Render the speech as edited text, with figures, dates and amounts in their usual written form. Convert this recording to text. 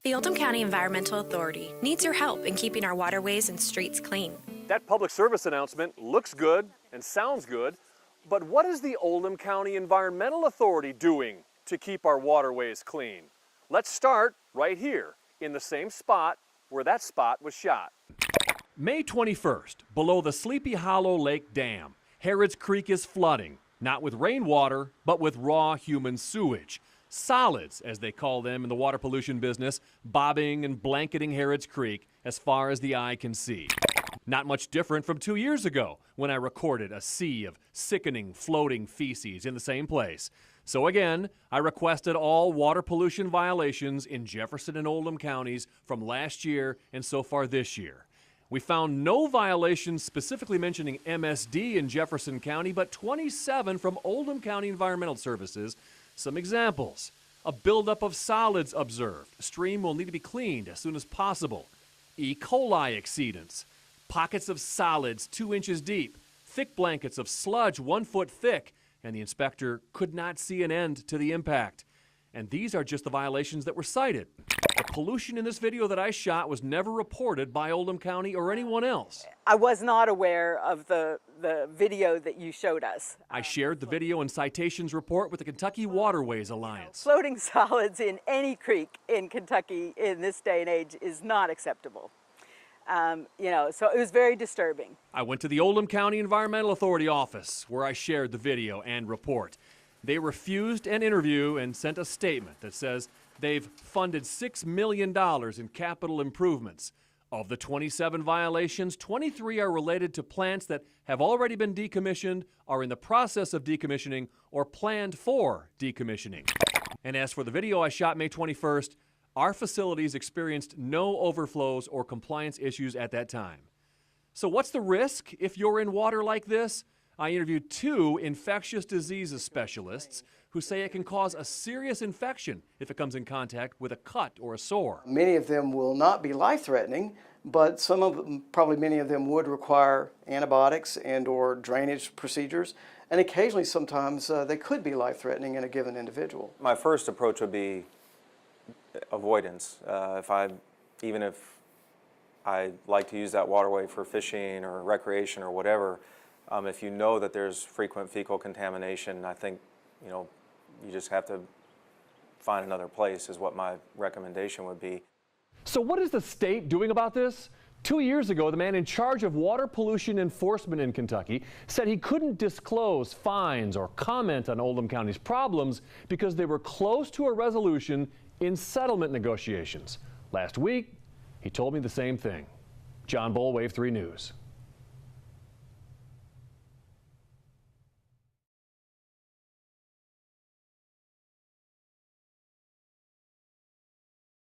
The Oldham County Environmental Authority needs your help in keeping our waterways and streets clean. That public service announcement looks good and sounds good, but what is the Oldham County Environmental Authority doing to keep our waterways clean? Let's start right here in the same spot where that spot was shot. May 21st, below the Sleepy Hollow Lake Dam, Harrods Creek is flooding, not with rainwater, but with raw human sewage. Solids, as they call them in the water pollution business, bobbing and blanketing Harrods Creek as far as the eye can see. Not much different from 2 years ago when I recorded a sea of sickening, floating feces in the same place. So again, I requested all water pollution violations in Jefferson and Oldham counties from last year and so far this year. We found no violations specifically mentioning MSD in Jefferson County, but 27 from Oldham County Environmental Services. Some examples: a buildup of solids observed. Stream will need to be cleaned as soon as possible. E. coli exceedance. Pockets of solids 2 inches deep. Thick blankets of sludge 1 foot thick. And the inspector could not see an end to the impact. And these are just the violations that were cited. The pollution in this video that I shot was never reported by Oldham County or anyone else. I was not aware of the video that you showed us. I shared the video and citations report with the Kentucky Waterways Alliance. Floating solids in any creek in Kentucky in this day and age is not acceptable. So it was very disturbing. I went to the Oldham County Environmental Authority office where I shared the video and report. They refused an interview and sent a statement that says they've funded $6 million in capital improvements. Of the 27 violations, 23 are related to plants that have already been decommissioned, are in the process of decommissioning, or planned for decommissioning. And as for the video I shot May 21st, our facilities experienced no overflows or compliance issues at that time. So what's the risk if you're in water like this? I interviewed 2 infectious diseases specialists who say it can cause a serious infection if it comes in contact with a cut or a sore. Many of them will not be life-threatening, but some of them, probably many of them, would require antibiotics and or drainage procedures, and occasionally sometimes they could be life-threatening in a given individual. My first approach would be avoidance. Even if I like to use that waterway for fishing or recreation or whatever, if you know that there's frequent fecal contamination, I think, you just have to find another place is what my recommendation would be. So what is the state doing about this? 2 years ago, the man in charge of water pollution enforcement in Kentucky said he couldn't disclose fines or comment on Oldham County's problems because they were close to a resolution in settlement negotiations. Last week, he told me the same thing. John Boel, Wave 3 News.